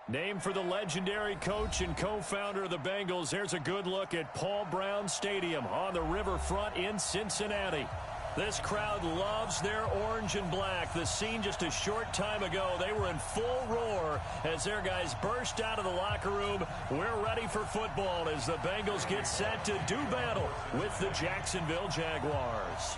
Named for the legendary coach and co-founder of the Bengals, there's a good look at Paul Brown Stadium on the riverfront in Cincinnati. This crowd loves their orange and black. The scene just a short time ago, they were in full roar as their guys burst out of the locker room. We're ready for football as the Bengals get set to do battle with the Jacksonville Jaguars.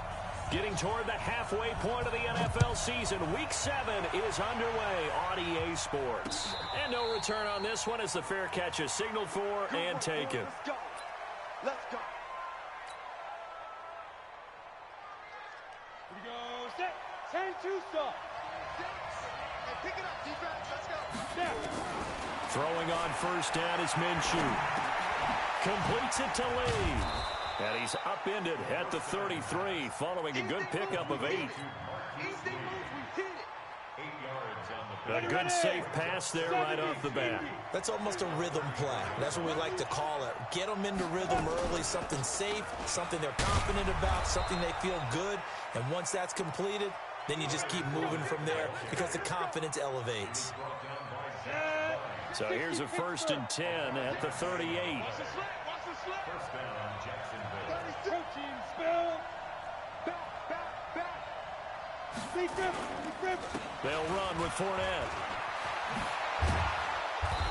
Getting toward the halfway point of the NFL season, Week 7 is underway on EA Sports. And no return on this one as the fair catch is signaled for and taken. Let's go. Let's go. Here we go. Set. 10-2 stop. Hey, pick it up, defense. Let's go. Snap. Throwing on first down is Minshew. Completes it to Lee. And he's upended at the 33 following a good pickup of 8. A good safe pass there right off the bat. That's almost a rhythm play. That's what we like to call it. Get them into rhythm early, something safe, something they're confident about, something they feel good. And once that's completed, then you just keep moving from there because the confidence elevates. So here's a 1st and 10 at the 38. First down, Jacksonville. 13 spell. Back. They'll run with Fournette.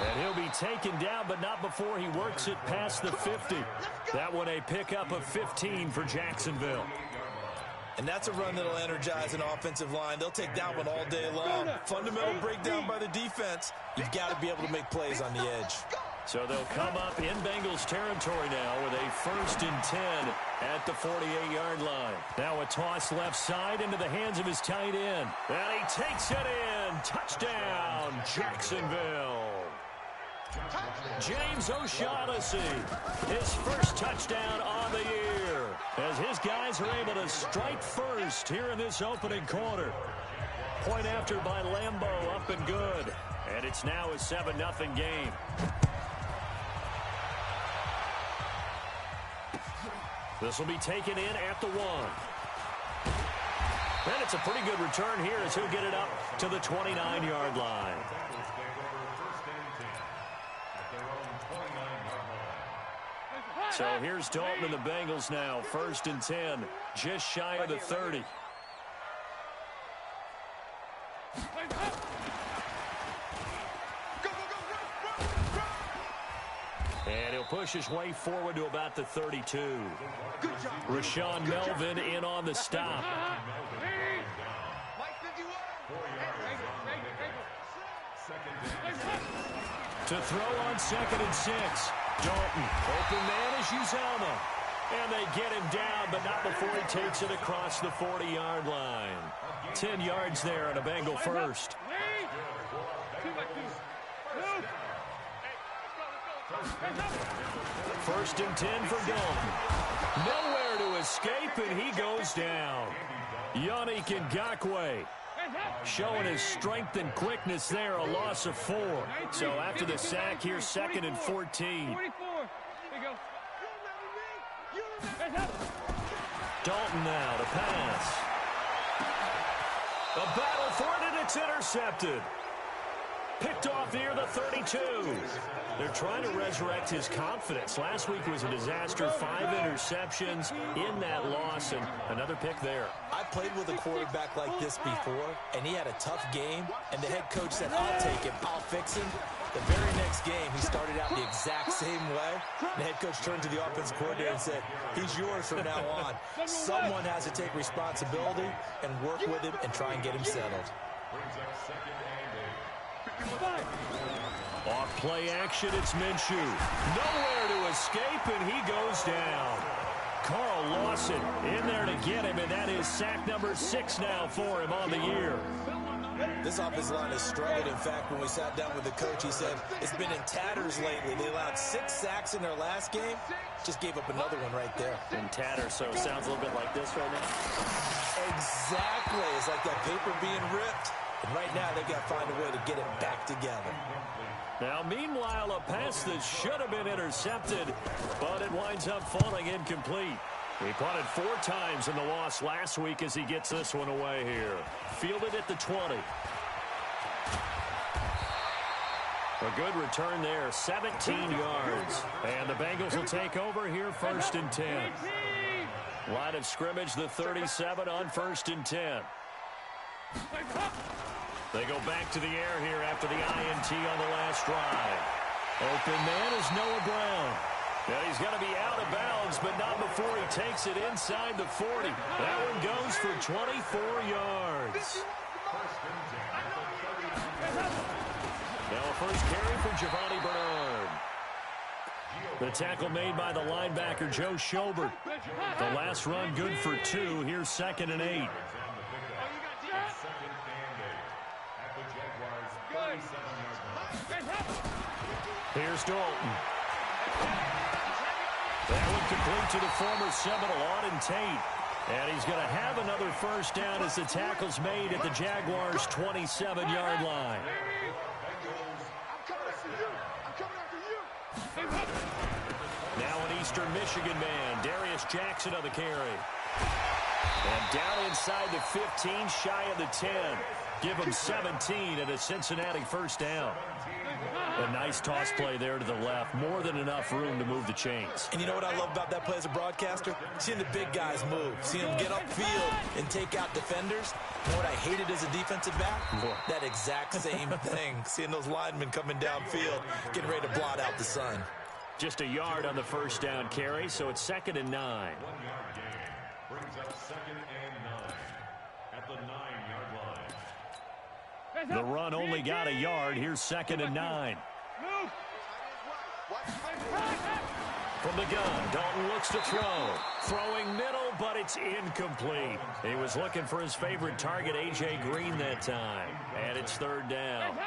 And he'll be taken down, but not before he works it past the 50. That one a pickup of 15 for Jacksonville. And that's a run that'll energize an offensive line. They'll take that one all day long. Fundamental breakdown by the defense. You've got to be able to make plays on the edge. So they'll come up in Bengals territory now with a 1st and 10 at the 48-yard line. Now a toss left side into the hands of his tight end. And he takes it in. Touchdown, Jacksonville. James O'Shaughnessy, his first touchdown on the year, as his guys are able to strike first here in this opening quarter. Point after by Lambeau, up and good. And it's now a 7-0 game. This will be taken in at the 1. And it's a pretty good return here as he'll get it up to the 29-yard line. So here's Dalton and the Bengals now. 1st and 10, just shy of the 30. And he'll push his way forward to about the 32. Rashawn Melvin in on the stop. To throw on 2nd and 6. Dalton, open man is Uzomah. And they get him down, but not before he takes it across the 40-yard line. 10 yards there and a Bengal first. 1st and 10 for Dalton. Nowhere to escape, and he goes down. Yannick Ngakoue showing his strength and quickness there, a loss of 4. So after the sack, here's 2nd and 14. Dalton now to pass. A battle for it, and it's intercepted. Picked off near the 32. They're trying to resurrect his confidence. Last week was a disaster. 5 interceptions in that loss, and another pick there. I played with a quarterback like this before, and he had a tough game, and the head coach said, I'll take him, I'll fix him. The very next game, he started out the exact same way. The head coach turned to the offensive coordinator and said, he's yours from now on. Someone has to take responsibility and work with him and try and get him settled. Off play action, it's Minshew. Nowhere to escape, and he goes down. Carl Lawson in there to get him, and that is sack number 6 now for him on the year. This offensive line has struggled. In fact, when we sat down with the coach, he said it's been in tatters lately. They allowed 6 sacks in their last game. Just gave up another one right there. In tatters, so it sounds a little bit like this right now. Exactly. It's like that paper being ripped. And right now, they've got to find a way to get it back together. Now, meanwhile, a pass that should have been intercepted, but it winds up falling incomplete. He punted 4 times in the loss last week as he gets this one away here. Fielded at the 20. A good return there, 17 yards. And the Bengals will take over here, 1st and 10. Line of scrimmage, the 37 on 1st and 10. They go back to the air here after the INT on the last drive. Open man is Noah Brown. And he's going to be out of bounds, but not before he takes it inside the 40. That one goes for 24 yards. Now a first carry for Giovanni Bernard. The tackle made by the linebacker, Joe Schobert. The last run good for 2. Here's 2nd and 8. Here's Dalton. That one complete to the former Seminole, Auden Tate. And he's going to have another first down as the tackle's made at the Jaguars' 27-yard line. Now an Eastern Michigan man, Darius Jackson on the carry. And down inside the 15, shy of the 10. Give him 17 and a Cincinnati first down. A nice toss play there to the left. More than enough room to move the chains. And you know what I love about that play as a broadcaster? Seeing the big guys move. Seeing them get upfield and take out defenders. You know what I hated as a defensive back? That exact same thing. Seeing those linemen coming downfield, getting ready to blot out the sun. Just a yard on the first down carry, so it's 2nd and 9. 1 yard gain. Brings up 2nd and 9 at the 9-yard line. The run only got a yard. Here's 2nd and 9. From the gun, Dalton looks to throw. Throwing middle, but it's incomplete. He was looking for his favorite target, A.J. Green, that time. And it's 3rd down.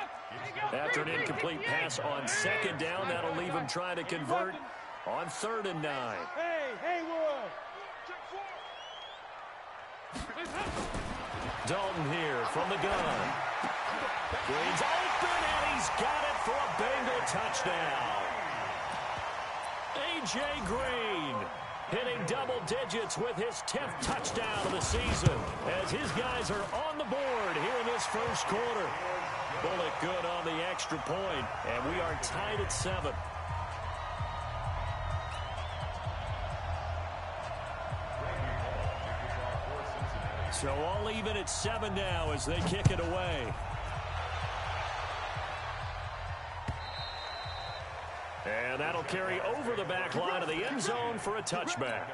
After an incomplete pass on 2nd down, that'll leave him trying to convert on 3rd and 9. Dalton here from the gun. Green's open, and he's got it for a Bengal touchdown. A.J. Green hitting double digits with his 10th touchdown of the season as his guys are on the board here in this first quarter. Bullet good on the extra point, and we are tied at 7. So all even at 7 now as they kick it away. And that'll carry over the back line of the end zone for a touchback.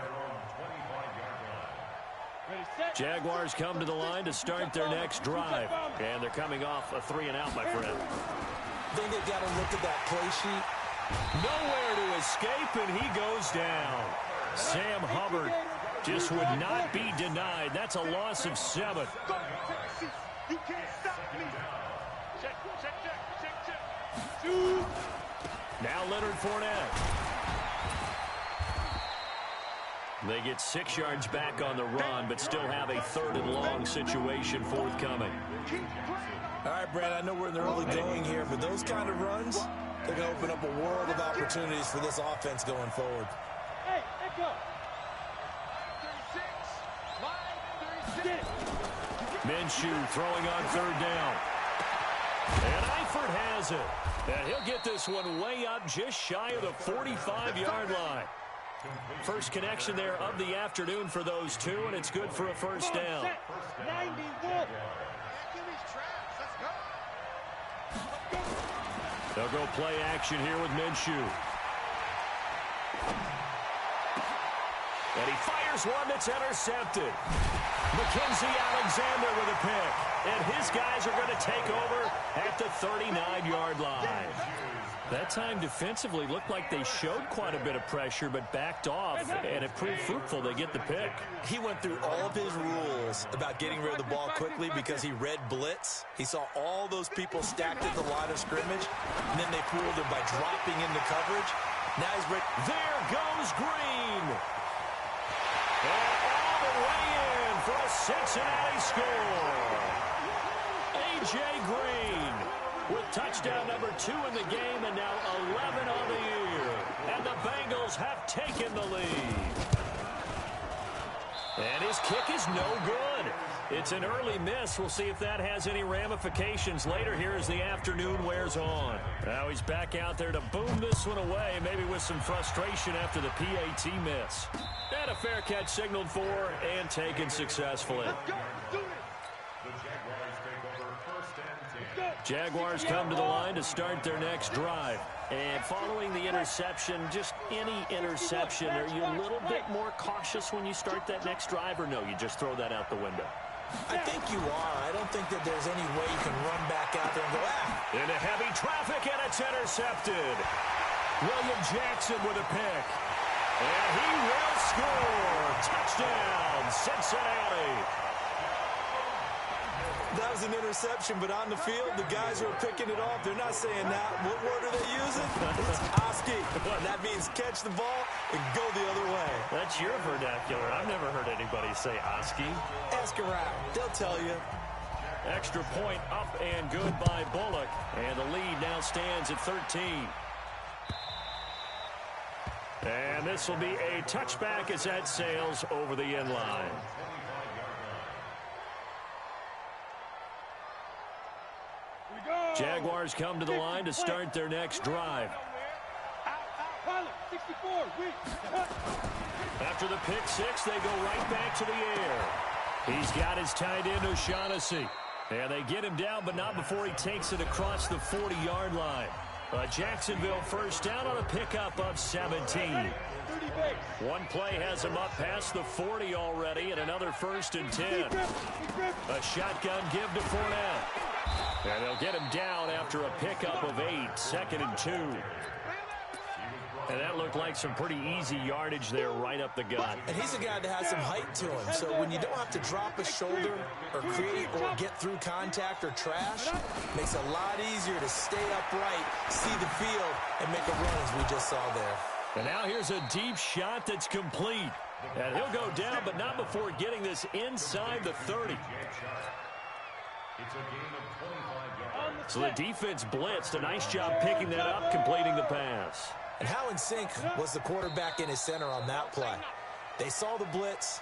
Jaguars come to the line to start their next drive. And they're coming off a 3-and-out, my friend. I think they've got to look at that play sheet. Nowhere to escape, and he goes down. Sam Hubbard just would not be denied. That's a loss of 7. You can't stop me. Check. Now Leonard Fournette. They get 6 yards back on the run, but still have a 3rd and long situation forthcoming. All right, Brad, I know we're in the early going here, but those kind of runs, they're going to open up a world of opportunities for this offense going forward. Hey, let go. 36. Minshew throwing on 3rd down. And Eifert has it. And he'll get this one way up just shy of the 45-yard line. First connection there of the afternoon for those two, and it's good for a first down. 91. They'll go play action here with Minshew. And he fires one that's intercepted. Mackenzie Alexander with a pick. And his guys are going to take over at the 39-yard line. That time defensively looked like they showed quite a bit of pressure but backed off, and it proved fruitful. They get the pick. He went through all of his rules about getting rid of the ball quickly because he read blitz. He saw all those people stacked at the line of scrimmage, and then they fooled him by dropping into coverage. Now he's ready. There goes Green. And all the way in for a Cincinnati score. A.J. Green with touchdown number 2 in the game, and now 11 on the year. And the Bengals have taken the lead. And his kick is no good. It's an early miss. We'll see if that has any ramifications later here as the afternoon wears on. Now he's back out there to boom this one away, maybe with some frustration after the PAT miss. And a fair catch signaled for and taken successfully. Jaguars come to the line to start their next drive. And following the interception, just any interception, are you a little bit more cautious when you start that next drive, or no, you just throw that out the window? I think you are. I don't think that there's any way you can run back out there and go, Into heavy traffic, and it's intercepted. William Jackson with a pick. And he will score. Touchdown, Cincinnati. That was an interception, but on the field, the guys who are picking it off, they're not saying that. What word are they using? It's Oski. And that means catch the ball and go the other way. That's your vernacular. I've never heard anybody say Oski. Ask around. They'll tell you. Extra point up and good by Bullock. And the lead now stands at 13. And this will be a touchback as that sails over the end line. Jaguars come to the line to start their next drive. After the pick six, they go right back to the air. He's got his tight end, O'Shaughnessy. And they get him down, but not before he takes it across the 40-yard line. Jacksonville first down on a pickup of 17. One play has him up past the 40 already, and another 1st and 10. A shotgun give to Fournette. And they'll get him down after a pickup of 8, 2nd and 2. And that looked like some pretty easy yardage there right up the gut. And he's a guy that has some height to him. So when you don't have to drop a shoulder or create or get through contact or trash, it makes it a lot easier to stay upright, see the field, and make a run as we just saw there. And now here's a deep shot that's complete. And he'll go down, but not before getting this inside the 30. So the defense blitzed. A nice job picking that up, completing the pass. And how in sync was the quarterback in his center on that play? They saw the blitz,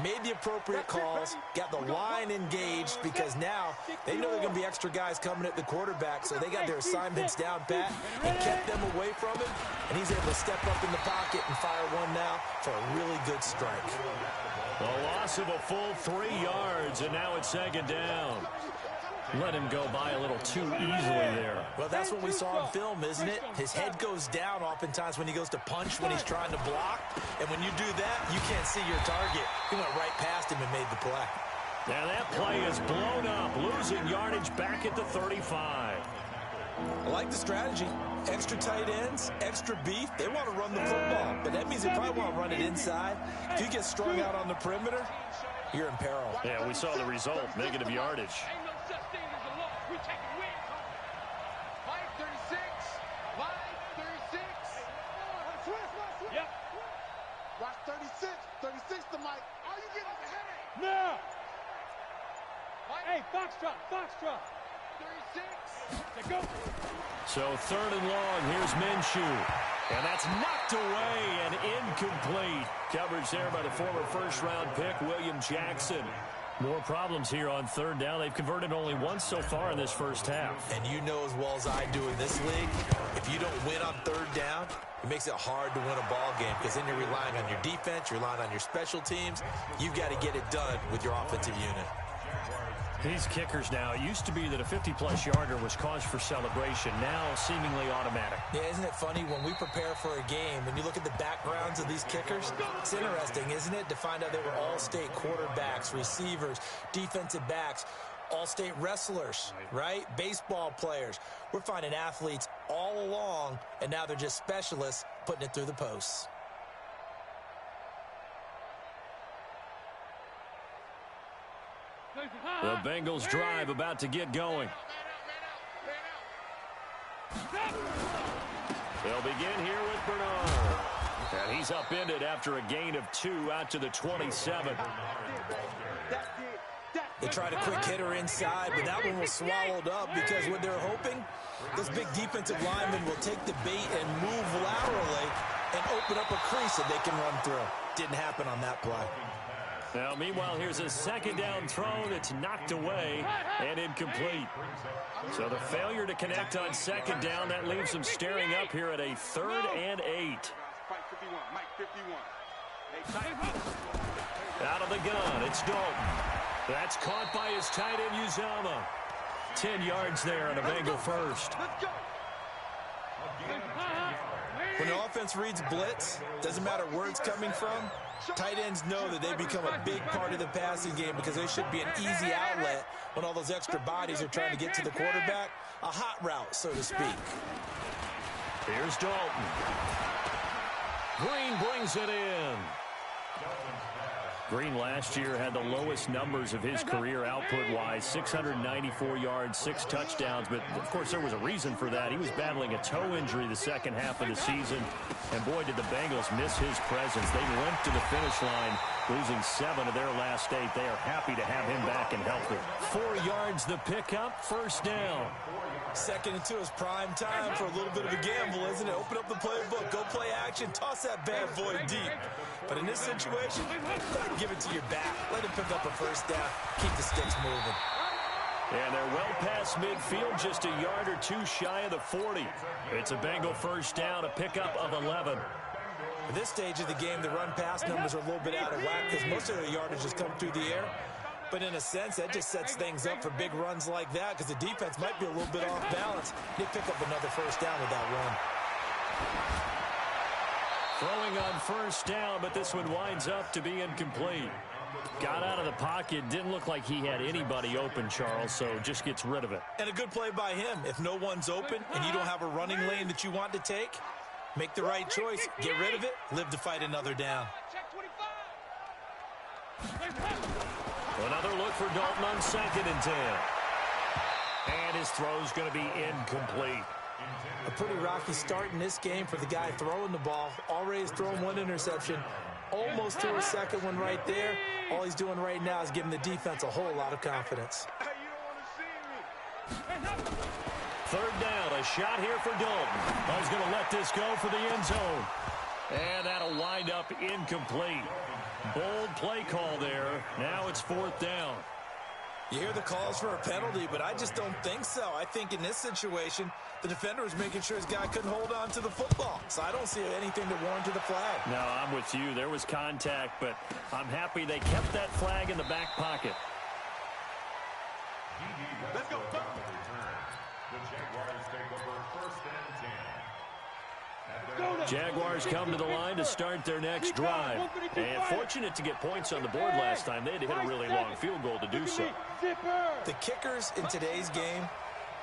made the appropriate calls, got the line engaged because now they know there are going to be extra guys coming at the quarterback, so they got their assignments down pat and kept them away from him, and he's able to step up in the pocket and fire one now for a really good strike. A loss of a full 3 yards, and now it's 2nd down. Let him go by a little too easily there. Well, that's what we saw in film, isn't it? His head goes down oftentimes when he goes to punch, when he's trying to block. And when you do that, you can't see your target. He went right past him and made the play. Now that play is blown up, losing yardage back at the 35. I like the strategy. Extra tight ends, extra beef. They want to run the football, but that means they probably want to run it inside. If you get strung out on the perimeter, you're in peril. Yeah, we saw the result, negative yardage. Watch 36. 36 to Mike. Are you getting the headache? No. Hey, Foxtrot. 36. Go. So 3rd and long, here's Minshew. And that's knocked away and incomplete. Coverage there by the former first-round pick, William Jackson. More problems here on 3rd down. They've converted only once so far in this first half. And you know as well as I do in this league, if you don't win on 3rd down, it makes it hard to win a ball game because then you're relying on your defense, you're relying on your special teams. You've got to get it done with your offensive unit. These kickers now, it used to be that a 50-plus yarder was cause for celebration. Now seemingly automatic. Yeah, isn't it funny when we prepare for a game, when you look at the backgrounds of these kickers, it's interesting, isn't it, to find out they were all-state quarterbacks, receivers, defensive backs, all-state wrestlers, right? Baseball players. We're finding athletes all along, and now they're just specialists putting it through the posts. The Bengals drive about to get going. They'll begin here with Bernard. And he's upended after a gain of 2 out to the 27. They tried a quick hitter inside, but that one was swallowed up because what they're hoping, this big defensive lineman will take the bait and move laterally and open up a crease that they can run through. Didn't happen on that play. Now, meanwhile, here's a second down throw that's knocked away and incomplete. So the failure to connect on second down, that leaves them staring up here at a 3rd and 8. Out of the gun, it's Dalton. That's caught by his tight end, Uzama. 10 yards there and a Bengal first. When the offense reads blitz, doesn't matter where it's coming from, tight ends know that they become a big part of the passing game because they should be an easy outlet when all those extra bodies are trying to get to the quarterback. A hot route, so to speak. Here's Dalton. Green brings it in. Green last year had the lowest numbers of his career output-wise, 694 yards, 6 touchdowns. But, of course, there was a reason for that. He was battling a toe injury the second half of the season. And, boy, did the Bengals miss his presence. They limped to the finish line, losing 7 of their last 8. They are happy to have him back and healthy. 4 yards the pickup, first down. 2nd and 2 is prime time for a little bit of a gamble, isn't it? Open up the playbook, go play action, toss that bad boy deep. But in this situation, go ahead and give it to your back. Let him pick up a first down. Keep the sticks moving. And they're well past midfield, just a yard or 2 shy of the 40. It's a Bengal first down, a pickup of 11. At this stage of the game, the run-pass numbers are a little bit out of whack because most of the yardage has come through the air. But in a sense, that just sets things up for big runs like that because the defense might be a little bit off balance. They pick up another first down with that run. Throwing on first down, but this one winds up to be incomplete. Got out of the pocket, didn't look like he had anybody open, Charles, so just gets rid of it. And a good play by him. If no one's open and you don't have a running lane that you want to take, make the right choice, get rid of it, live to fight another down. Another look for Dalton on 2nd and 10. And his throw's going to be incomplete. A pretty rocky start in this game for the guy throwing the ball. Already has thrown 1 interception. Almost threw a second one right there. All he's doing right now is giving the defense a whole lot of confidence. 3rd down, a shot here for Dalton. He's going to let this go for the end zone. And that'll wind up incomplete. Bold play call there. Now it's 4th down. You hear the calls for a penalty, but I just don't think so. I think in this situation, the defender was making sure his guy couldn't hold on to the football. So I don't see anything to warrant the flag. No, I'm with you. There was contact, but I'm happy they kept that flag in the back pocket. Let's go. The Jaguars take over 1st and 10. Jaguars come to the line to start their next drive. And fortunate to get points on the board last time. They had to hit a really long field goal to do so. The kickers in today's game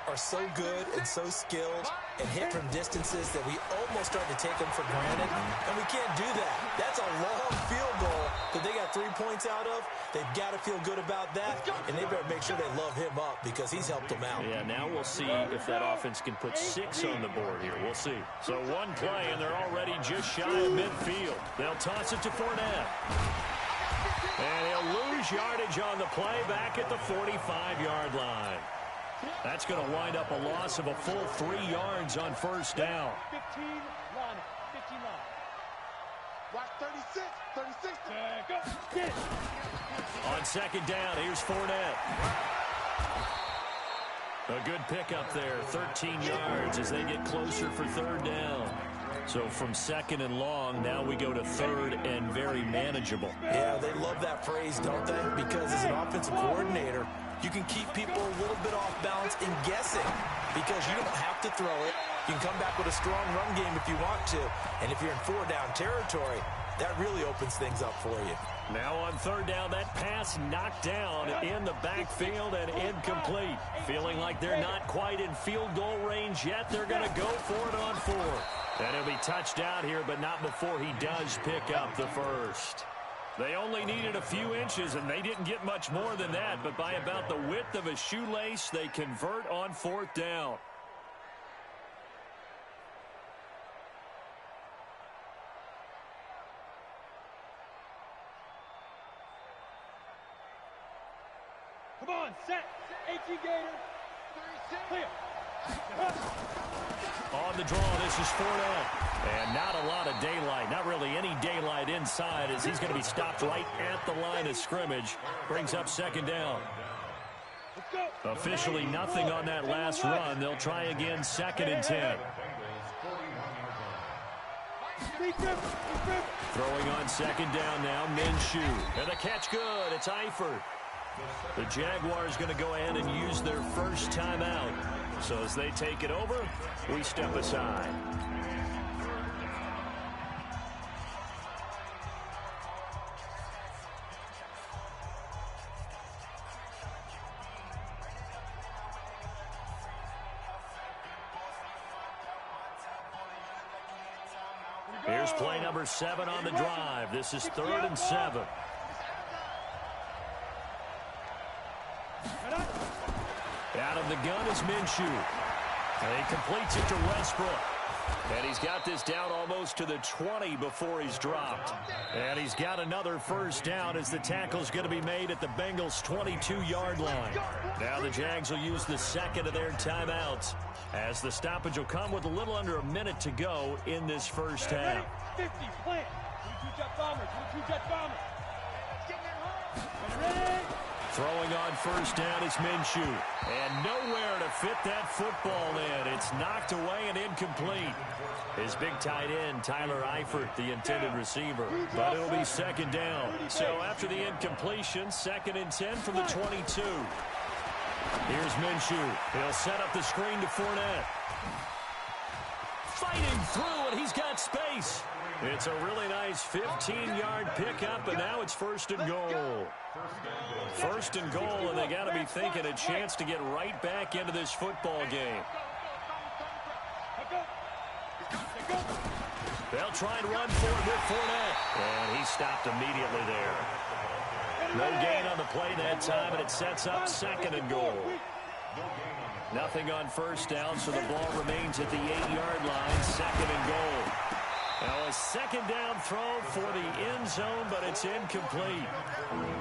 are so good and so skilled and hit from distances that we almost start to take them for granted. And we can't do that. That's a long field goal that they got 3 points out of. They've got to feel good about that, and they better make sure they love him up because he's helped them out. Yeah, now we'll see if that offense can put 6 on the board here. We'll see. So 1 play, and they're already just shy of midfield. They'll toss it to Fournette. And he'll lose yardage on the play back at the 45-yard line. That's going to wind up a loss of a full 3 yards on first down. 15 line. Watch 36. 36. Go. Get it. On 2nd down, here's Fournette. A good pickup there, 13 yards as they get closer for 3rd down. So from 2nd and long, now we go to 3rd and very manageable. Yeah, they love that phrase, don't they? Because as an offensive coordinator, you can keep people a little bit off balance in guessing because you don't have to throw it. You can come back with a strong run game if you want to. And if you're in 4-down territory, that really opens things up for you. Now on 3rd down, that pass knocked down in the backfield and incomplete. Feeling like they're not quite in field goal range yet. They're going to go for it on 4th. And he'll be touched out here, but not before he does pick up the first. They only needed a few inches, and they didn't get much more than that. But by about the width of a shoelace, they convert on 4th down. Come on, set. 18 Gator. Clear. On the draw, this is Fournette. And not a lot of daylight, not really any daylight inside, as he's going to be stopped right at the line of scrimmage. Brings up second down. Officially nothing on that last run. They'll try again, 2nd and 10. Throwing on 2nd down now, Minshew. And the catch good. It's Eifert. The Jaguars going to go ahead and use their first timeout. So as they take it over, we step aside. Here's play number 7 on the drive. This is 3rd and 7. Out of the gun is Minshew. And he completes it to Westbrook. And he's got this down almost to the 20 before he's dropped. And he's got another first down as the tackle's going to be made at the Bengals' 22-yard line. Now the Jags will use the 2nd of their timeouts, as the stoppage will come with a little under a minute to go in this first half. 50, plant. 22-jet bombers, 22-jet bombers. Ready? Throwing on first down is Minshew. And nowhere to fit that football in. It's knocked away and incomplete. His big tight end, Tyler Eifert, the intended receiver. But it'll be 2nd down. So after the incompletion, 2nd and 10 from the 22. Here's Minshew. He'll set up the screen to Fournette. Fighting through, and he's got space. It's a really nice 15-yard pickup, and now it's 1st and goal. 1st and goal, and they got to be thinking a chance to get right back into this football game. They'll try and run for it with Fournette, and he stopped immediately there. No gain on the play that time, and it sets up 2nd and goal. Nothing on first down, so the ball remains at the 8-yard line, 2nd and goal. Now a 2nd down throw for the end zone, but it's incomplete.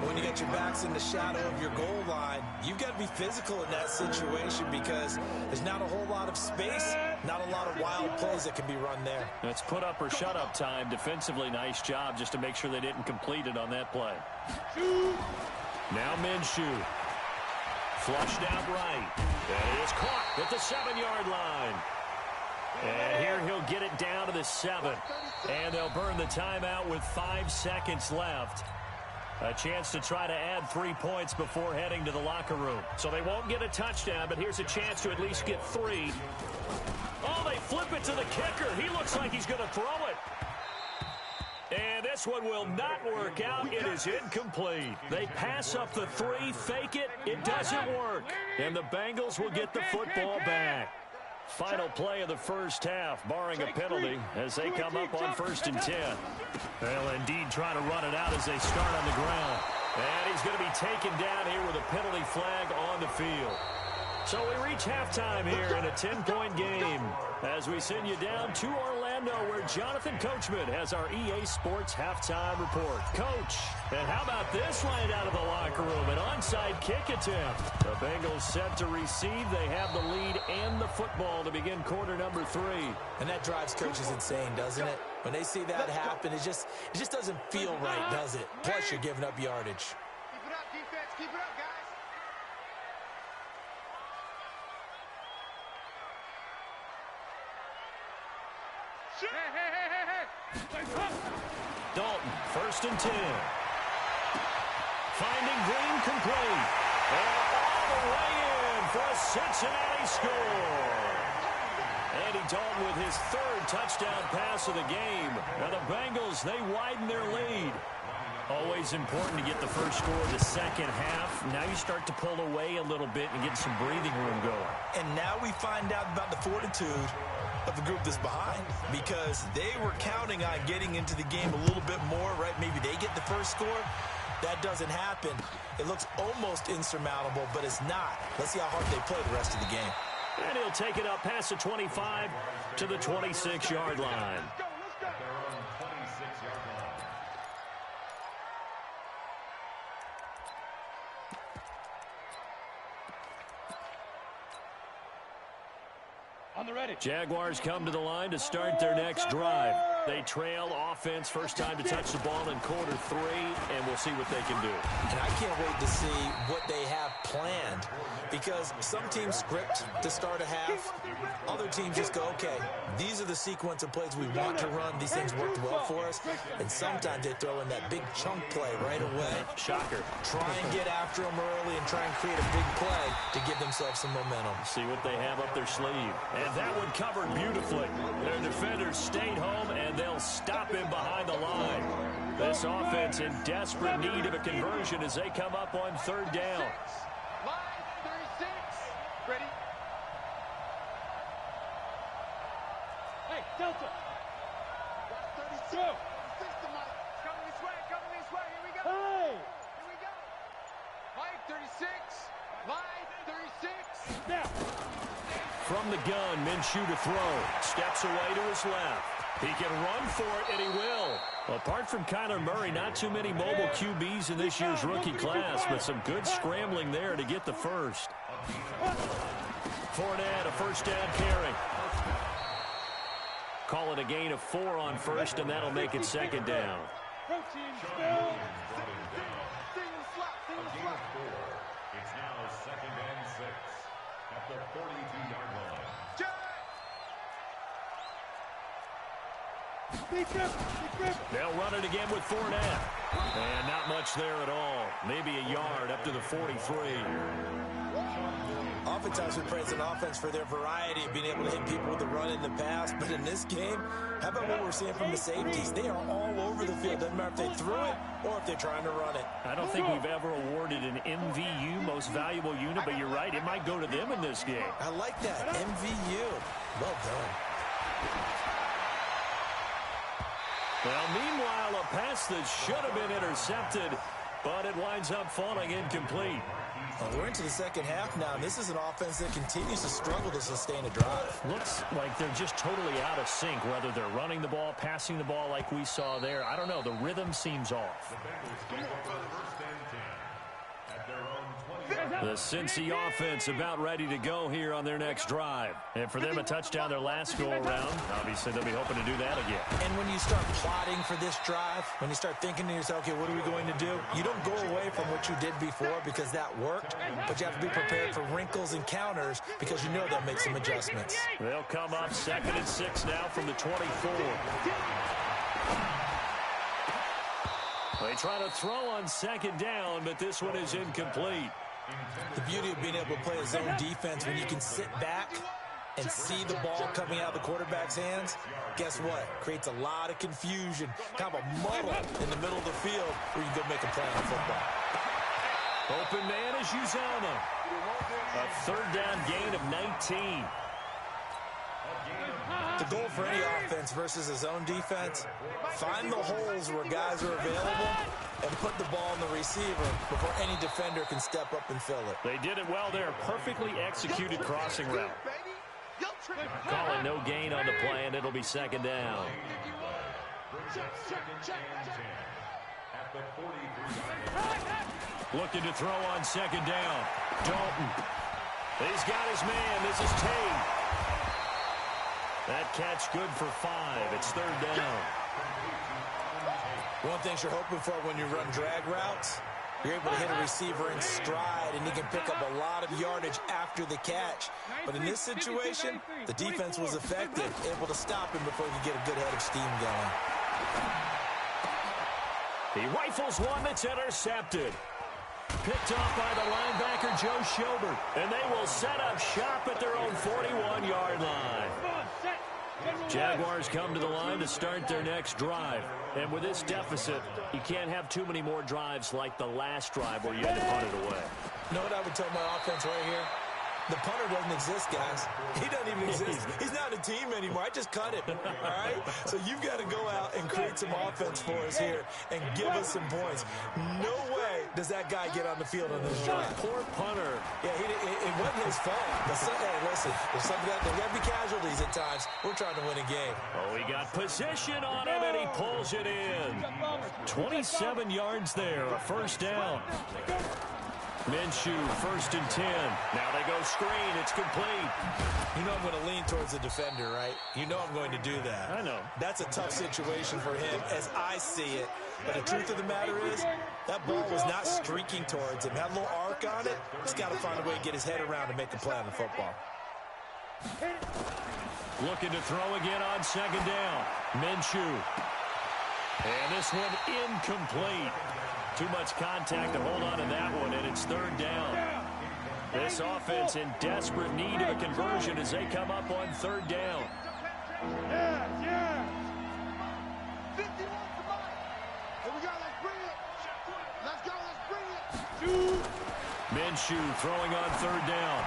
When you get your backs in the shadow of your goal line, you've got to be physical in that situation because there's not a whole lot of space, not a lot of wild plays that can be run there. It's put up or shut up time. Defensively, nice job just to make sure they didn't complete it on that play. Now Minshew. Flushed out right. And it is caught at the 7-yard line. And here he'll get it down to the 7. And they'll burn the timeout with 5 seconds left. A chance to try to add 3 points before heading to the locker room. So they won't get a touchdown, but here's a chance to at least get 3. Oh, they flip it to the kicker. He looks like he's going to throw it. And this one will not work out. It is incomplete. They pass up the 3, fake it. It doesn't work. And the Bengals will get the football back. Final play of the first half, barring a penalty, as they come up on 1st and 10. They'll indeed try to run it out as they start on the ground. And he's going to be taken down here with a penalty flag on the field. So we reach halftime here in a 10-point game as we send you down to Orlando, where Jonathan Coachman has our EA Sports halftime report. Coach, and how about this right out of the locker room? An onside kick attempt. The Bengals set to receive. They have the lead and the football to begin quarter number 3. And that drives coaches insane, doesn't it? When they see that happen, it just doesn't feel right, does it? Plus, you're giving up yardage. Keep it up, defense. Keep it up, guys. Dalton, 1st and 10. Finding Green complete. And all the way in for a Cincinnati score. Andy Dalton with his 3rd touchdown pass of the game. Now the Bengals, they widen their lead. Always important to get the first score of the second half. Now you start to pull away a little bit and get some breathing room going. And now we find out about the fortitude of the group that's behind, because they were counting on getting into the game a little bit more, right? Maybe they get the first score. That doesn't happen. It looks almost insurmountable, but it's not. Let's see how hard they play the rest of the game. And he'll take it up past the 25 to the 26-yard line. On the ready. Jaguars come to the line to start their next drive. They trail offense, first time to touch the ball in quarter 3, and we'll see what they can do. And I can't wait to see what they have planned, because some teams script to start a half. Other teams just go, okay, these are the sequence of plays we want to run. These things worked well for us. And sometimes they throw in that big chunk play right away. Shocker. Try and get after them early and try and create a big play to give themselves some momentum. See what they have up their sleeve. And that one covered beautifully. Their defenders stayed home, and they'll stop him behind the line. This offense in desperate need of a conversion as they come up on third down. Line 36. Ready. Hey, Delta. 32. 36 to Mike. Coming this way, coming this way. Here we go. Hey. Here we go. Mike 36. Line 36. Now. From the gun, Minshew to throw. Steps away to his left. He can run for it, and he will. Apart from Kyler Murray, not too many mobile QBs in this year's rookie class, but some good scrambling there to get the first. Fournette, a first down carry. Call it a gain of 4 on first, and that'll make it second down. Protein spill. It's now second and 6 at the 42-yard line. They'll run it again with Fournette. And not much there at all. Maybe a yard up to the 43. Oftentimes we praise an offense for their variety of being able to hit people with the run in the pass. But in this game, how about what we're seeing from the safeties? They are all over the field. Doesn't matter if they threw it or if they're trying to run it. I don't think we've ever awarded an MVU, most valuable unit, but you're right. It might go to them in this game. I like that. MVU. Well done. Well, meanwhile, a pass that should have been intercepted, but it winds up falling incomplete. Well, we're into the second half now, and this is an offense that continues to struggle to sustain a drive. Looks like they're just totally out of sync, whether they're running the ball, passing the ball like we saw there. I don't know. The rhythm seems off. The Cincy offense about ready to go here on their next drive. And for them, a touchdown their last go-around. Obviously, they'll be hoping to do that again. And when you start plotting for this drive, when you start thinking to yourself, okay, what are we going to do? You don't go away from what you did before because that worked, but you have to be prepared for wrinkles and counters because you know they'll make some adjustments. They'll come up 2nd and 6 now from the 24. They try to throw on second down, but this one is incomplete. The beauty of being able to play a zone defense when you can sit back and see the ball coming out of the quarterback's hands, guess what? Creates a lot of confusion, kind of a muddle in the middle of the field where you can go make a play on football. Open man is Uzama. A third down gain of 19. The goal for any offense versus a zone defense, find the holes where guys are available and put the ball in the receiver before any defender can step up and fill it. They did it well there. Perfectly executed crossing route. Calling no gain on the play, and it'll be second down. Looking to throw on second down. Dalton. He's got his man. This is Tate. That catch good for 5. It's third down. One thing you're hoping for when you run drag routes, you're able to hit a receiver in stride, and he can pick up a lot of yardage after the catch. But in this situation, the defense was effective, able to stop him before he could get a good head of steam going. He rifles one that's intercepted. Picked off by the linebacker, Joe Schobert. And they will set up shop at their own 41-yard line. Jaguars come to the line to start their next drive. And with this deficit, you can't have too many more drives like the last drive where you had to punt it away. You know what I would tell my offense right here? The punter doesn't exist, guys. He doesn't even exist. He's not a team anymore. I just cut him, all right? So you've got to go out and create some offense for us here and give us some points. No way does that guy get on the field on this drive. Poor punter. Yeah, it wasn't his fault. Hey, listen, there's something that there got to be casualties at times. We're trying to win a game. Oh, he got position on him, and he pulls it in. 27 yards there, a first down. Minshew, 1st and 10. Now they go screen. It's complete. You know I'm going to lean towards the defender, right? You know I'm going to do that. I know. That's a tough situation for him as I see it. But the truth of the matter is, that ball was not streaking towards him. Had a little arc on it. He's got to find a way to get his head around and make a play on the football. Looking to throw again on 2nd down. Minshew. And this one incomplete. Too much contact to hold on to that one, and it's 3rd down. This offense in desperate need of a conversion as they come up on 3rd down. Yeah. 51 to Mike. Here we go. Let's bring it. Let's go. Let's bring it. Minshew throwing on 3rd down.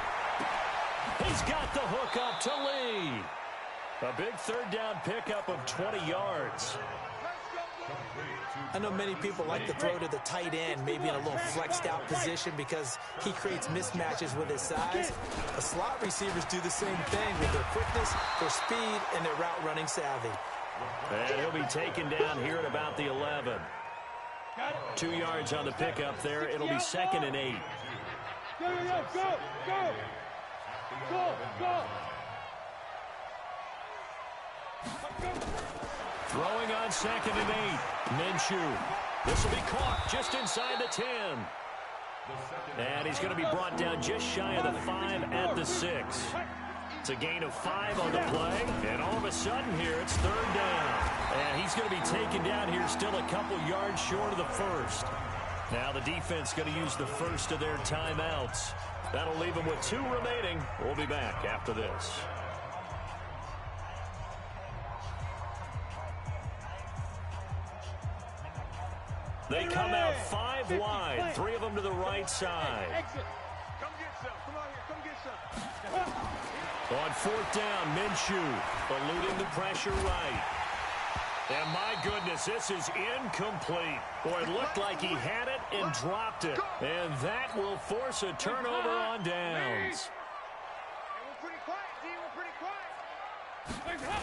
He's got the hook up to Lee. A big 3rd down pickup of 20 yards. I know many people like to throw to the tight end, maybe in a little flexed out position because he creates mismatches with his size. The slot receivers do the same thing with their quickness, their speed, and their route running savvy. And he'll be taken down here at about the 11. 2 yards on the pickup there. It'll be 2nd and 8. Go. Throwing on 2nd and 8. Minshew. This will be caught just inside the 10. And he's going to be brought down just shy of the 5 at the 6. It's a gain of 5 on the play. And all of a sudden here, it's 3rd down. And he's going to be taken down here still a couple yards short of the 1st. Now the defense going to use the 1st of their timeouts. That'll leave them with 2 remaining. We'll be back after this. They come out 5 wide, 3 of them to the right side. Come get some. Come on here. Come get some. On 4th down, Minshew eluding the pressure right. And my goodness, this is incomplete. Boy, it looked like he had it and dropped it. And that will force a turnover on downs. We're pretty quiet, D. We're pretty quiet.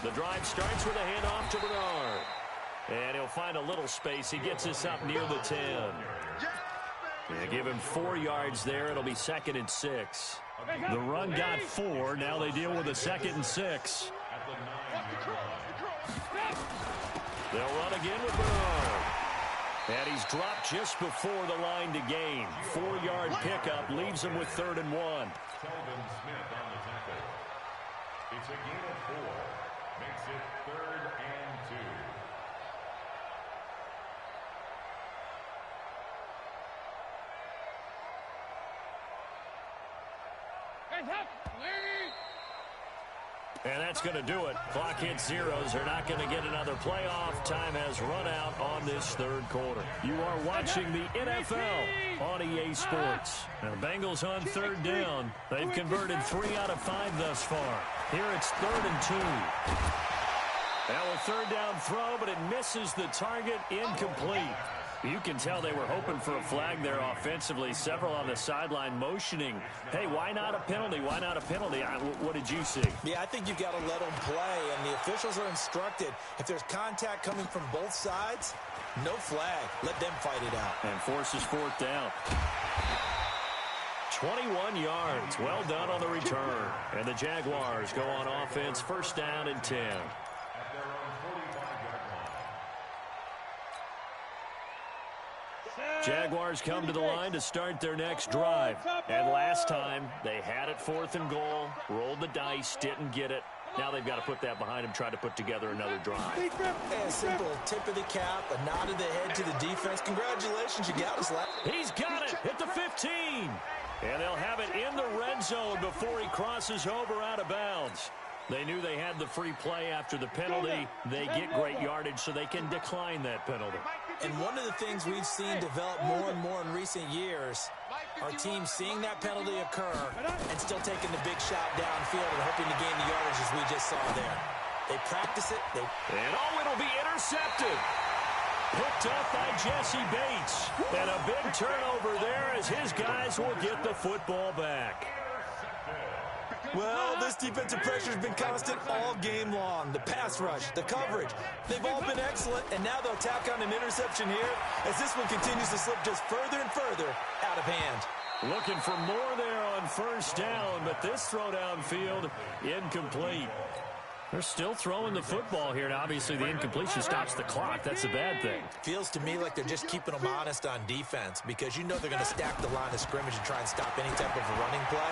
The drive starts with a handoff to Bernard. And he'll find a little space. He gets us up near the 10. Yeah, give him 4 yards there. It'll be 2nd and 6. The run got 4. Now they deal with a 2nd and 6. They'll run again with Bernard. And he's dropped just before the line to gain. 4-yard pickup leaves him with 3rd and 1. Telvin Smith on the tackle. It's a gain of 4. Makes it 3rd and 2. And that's going to do it. Clock hits zeros. They're not going to get another playoff. Time has run out on this 3rd quarter. You are watching the NFL on EA Sports. Now, the Bengals on 3rd down. They've converted 3 out of 5 thus far. Here it's 3rd and 2. Now a 3rd down throw, but it misses the target. Incomplete. You can tell they were hoping for a flag there offensively. Several on the sideline motioning, hey, why not a penalty? Why not a penalty? What did you see? Yeah, I think you've got to let them play, and the officials are instructed. If there's contact coming from both sides, no flag. Let them fight it out. And forces 4th down. 21 yards. Well done on the return. And the Jaguars go on offense. 1st down and 10. Jaguars come to the line to start their next drive. And last time, they had it 4th and goal, rolled the dice, didn't get it. Now they've got to put that behind them, try to put together another drive. A simple tip of the cap, a nod of the head to the defense. Congratulations, you got us. He's got it at the 15. And they'll have it in the red zone before he crosses over out of bounds. They knew they had the free play after the penalty. They get great yardage so they can decline that penalty. And one of the things we've seen develop more and more in recent years are teams seeing that penalty occur and still taking the big shot downfield and hoping to gain the yardage as we just saw there. They practice it. And it'll be intercepted. Picked up by Jesse Bates. And a big turnover there as his guys will get the football back. Well, this defensive pressure has been constant all game long. The pass rush, the coverage, they've all been excellent, and now they'll tack on an interception here as this one continues to slip just further and further out of hand. Looking for more there on first down, but this throw downfield incomplete. They're still throwing the football here, and obviously the incompletion stops the clock. That's a bad thing. Feels to me like they're just keeping them honest on defense because you know they're going to stack the line of scrimmage and try and stop any type of a running play.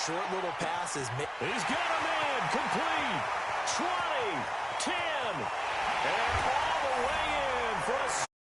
Short little passes. He's got a man. Complete. 20, 10, and all the way in for a